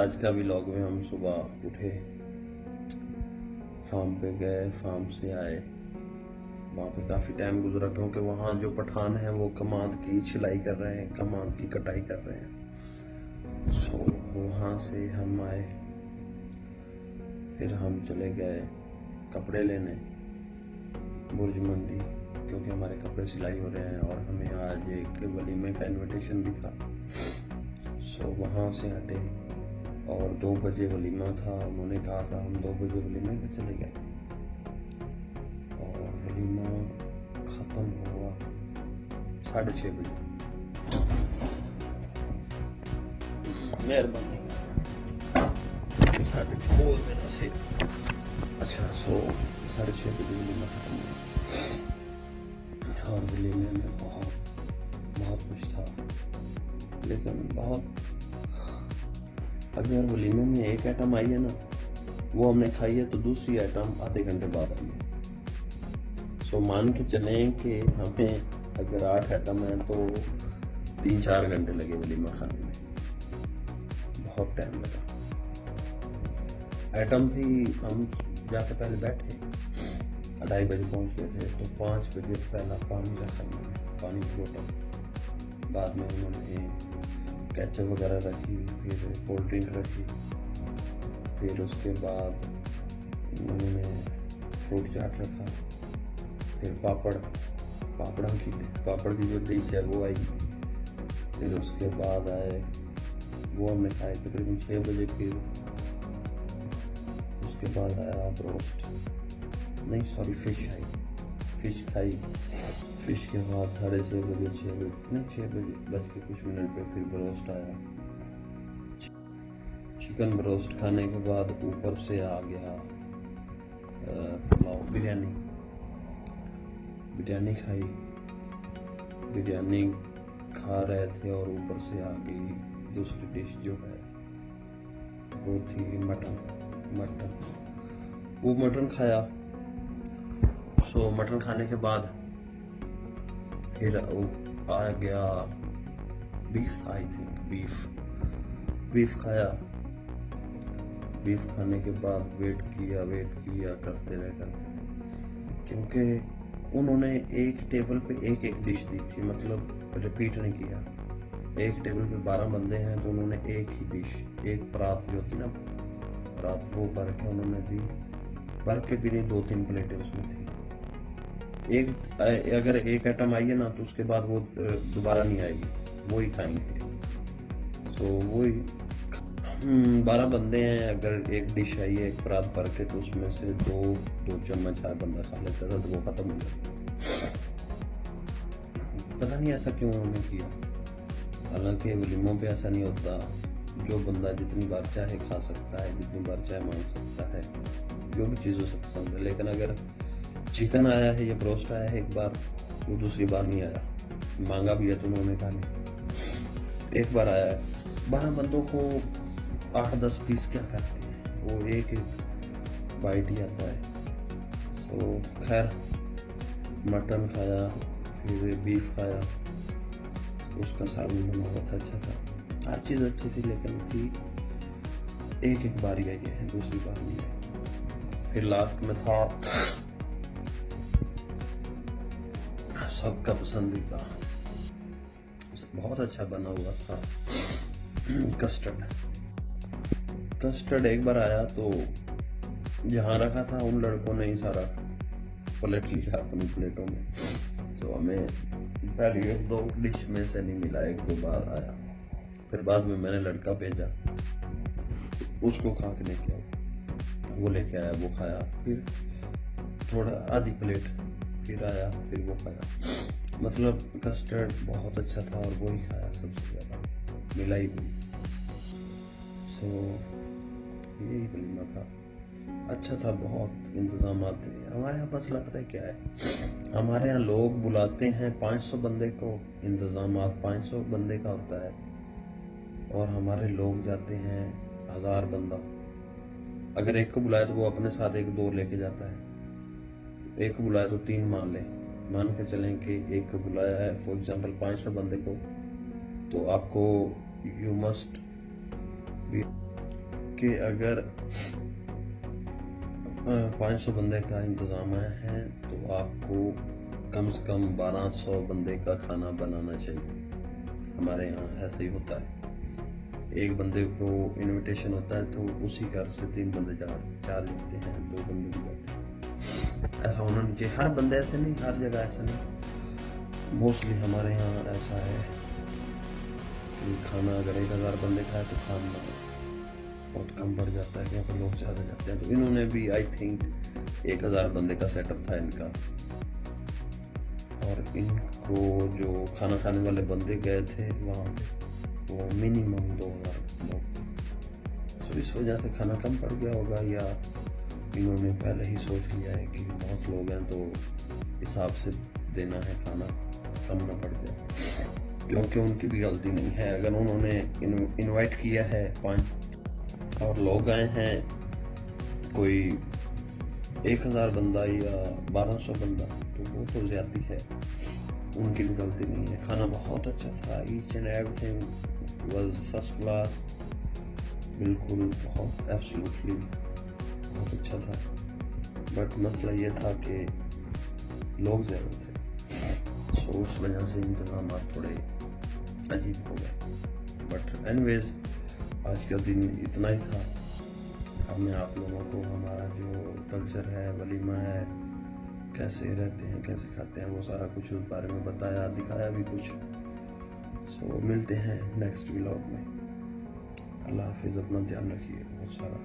आज का व्लॉग में हम सुबह उठे, फार्म पे गए, फार्म से आए। वहाँ पे काफ़ी टाइम गुजरा क्योंकि वहाँ जो पठान हैं वो कमाद की छिलाई कर रहे हैं, कमाद की कटाई कर रहे हैं। सो वहाँ से हम आए, फिर हम चले गए कपड़े लेने बुर्ज मंडी, क्योंकि हमारे कपड़े सिलाई हो रहे हैं और हमें आज एक वलीमे का इनविटेशन भी था। सो वहाँ से हटे और 2 बजे वलीमा था। उन्होंने कहा था हम 2 बजे वलीमे पे चले गए और वलीमा ख़त्म हुआ 6:30 बजे। मेहरबानी 6:30 मेरा से अच्छा। सो 6:30 बजे वलीमा ख़त्म हुआ और वलीमे में बहुत कुछ था, लेकिन बहुत अगर वलीमे में एक आइटम आई है ना, वो हमने खाई है, तो दूसरी आइटम आधे घंटे बाद आई है। सो मान के चलें कि हमें अगर 8 आइटम है तो 3-4 घंटे लगे वलीमा खाने में, बहुत टाइम लगा। आइटम थी, हम जाके पहले बैठे 2:30 बजे पहुंच गए थे, तो 5 बजे पहला पानी रखा मैंने, पानी की बोतल। बाद में उन्होंने केचप वगैरह रखी, फिर कोल्ड ड्रिंक रखी, फिर उसके बाद उन्होंने फ्रूट चाट रखा, फिर पापड़ की जो डिश है वो आई। फिर उसके बाद आए, वो हमने खाए तकरीबन 6 बजे। फिर उसके बाद आया ब्रोस्ट, नहीं सॉरी फिश आई, फिश खाई। फिश के बाद 6:30 बजे 6 बजे बज के कुछ मिनट पे फिर ब्रोस्ट आया। चिकन ब्रोस्ट खाने के बाद ऊपर से आ गया पुलाव, बिरयानी खाई। बिरयानी खा रहे थे और ऊपर से आ गई दूसरी डिश जो है वो थी मटन। वो मटन खाया। सो मटन खाने के बाद फिर आ गया बीफ, आई थिंक बीफ खाया। बीफ खाने के बाद वेट किया करते रहे, क्योंकि उन्होंने एक टेबल पे एक डिश दी थी, मतलब रिपीट नहीं किया। एक टेबल पे 12 बंदे हैं तो उन्होंने एक ही डिश, एक परात जो होती ना परात, वो भर के उन्होंने दी। भर के भी नहीं, 2-3 प्लेटें उसमें थी। अगर एक आइटम आई है ना तो उसके बाद वो दोबारा नहीं आएगी, वो ही खाएंगे। सो वही 12 बंदे हैं, अगर एक डिश आई है एक परात भर के, तो उसमें से 2 चम्मच हर बंदा खा लेता था, तो वो खत्म हो जाता। पता नहीं ऐसा क्यों उन्होंने किया, हालांकि वलीमों पे ऐसा नहीं होता। जो बंदा जितनी बार चाहे खा सकता है, जितनी बार चाहे मांग सकता है, जो भी चीज़ हो सकता है। लेकिन अगर चिकन आया है या ब्रोस्ट आया है एक बार, वो दूसरी बार नहीं आया। मांगा भी है तो उन्होंने कहा नहीं, एक बार आया है। 12 बंदों को 8-10 पीस क्या करते हैं, वो एक बाइट ही आता है। सो खैर मटन खाया, फिर बीफ खाया, उसका सालन बना हुआ था, अच्छा था, हर चीज़ अच्छी थी, लेकिन थी एक बार ही आई है, दूसरी बार नहीं आई। फिर लास्ट में था सबका पसंदीदा, बहुत अच्छा बना हुआ था कस्टर्ड। एक बार आया तो जहाँ रखा था उन लड़कों ने ही सारा पलट लिया अपनी प्लेटों में। तो हमें पहली 1-2 डिश में से नहीं मिला, 1-2 बार आया। फिर बाद में मैंने लड़का भेजा, उसको खा के लेके आया, वो लेके आया, वो खाया। फिर थोड़ा आधी प्लेट फिर आया, फिर वो खाया। मतलब कस्टर्ड बहुत अच्छा था और वो ही खाया सबसे ज़्यादा, मिला ही नहीं। सो यही वलीमा था, अच्छा था, बहुत इंतज़ाम थे। हमारे यहाँ मसला पता है क्या है, हमारे यहाँ लोग बुलाते हैं 500 बंदे को, इंतज़ाम 500 बंदे का होता है, और हमारे लोग जाते हैं 1000 बंदा। अगर एक को बुलाए तो वो अपने साथ 1-2 लेके जाता है, एक को बुलाया तो 3 मान के चलें कि एक को बुलाया है फॉर एग्जांपल 500 बंदे को, तो आपको यू मस्ट बी कि अगर 500 बंदे का इंतज़ाम है तो आपको कम से कम 1200 बंदे का खाना बनाना चाहिए। हमारे यहाँ ऐसा ही होता है, एक बंदे को इनविटेशन होता है तो उसी घर से 3 बंदे 4 जाते हैं, 2 बंदे भी जाते हैं। ऐसा होना नहीं चाहिए, हर बंदे ऐसे नहीं, हर जगह ऐसा नहीं, मोस्टली हमारे यहाँ ऐसा है कि खाना अगर 1000 बंदे खाए तो खाना बहुत कम बढ़ जाता है, यहाँ पर लोग ज़्यादा जाते हैं। तो इन्होंने भी आई थिंक 1000 बंदे का सेटअप था इनका, और इनको जो खाना खाने वाले बंदे गए थे वहाँ पे वो मिनिमम 2000 लोग थे। तो इस वजह से खाना कम पड़ गया होगा, या इन्होंने पहले ही सोच लिया है कि बहुत लोग हैं तो हिसाब से देना है, खाना कम ना पड़ जाए, क्योंकि उनकी भी गलती नहीं है। अगर उन्होंने इनवाइट किया है 5 और लोग आए हैं कोई 1000 बंदा या 1200 बंदा, तो वो तो ज़्यादा है, उनकी भी गलती नहीं है। खाना बहुत अच्छा था, each and everything was first class, बिल्कुल बहुत एब्सोल्युटली बहुत अच्छा था। बट मसला ये था कि लोग ज़्यादा थे, सो उस वजह से इंतज़ाम थोड़े अजीब हो गए। बट एनीवेज आज का दिन इतना ही था। हमने आप लोगों को हमारा जो कल्चर है, वलीमा है, कैसे रहते हैं, कैसे खाते हैं, वो सारा कुछ उस बारे में बताया, दिखाया भी कुछ। सो मिलते हैं नेक्स्ट व्लॉग में। अल्लाह हाफिज़, अपना ध्यान रखिए बहुत सारा।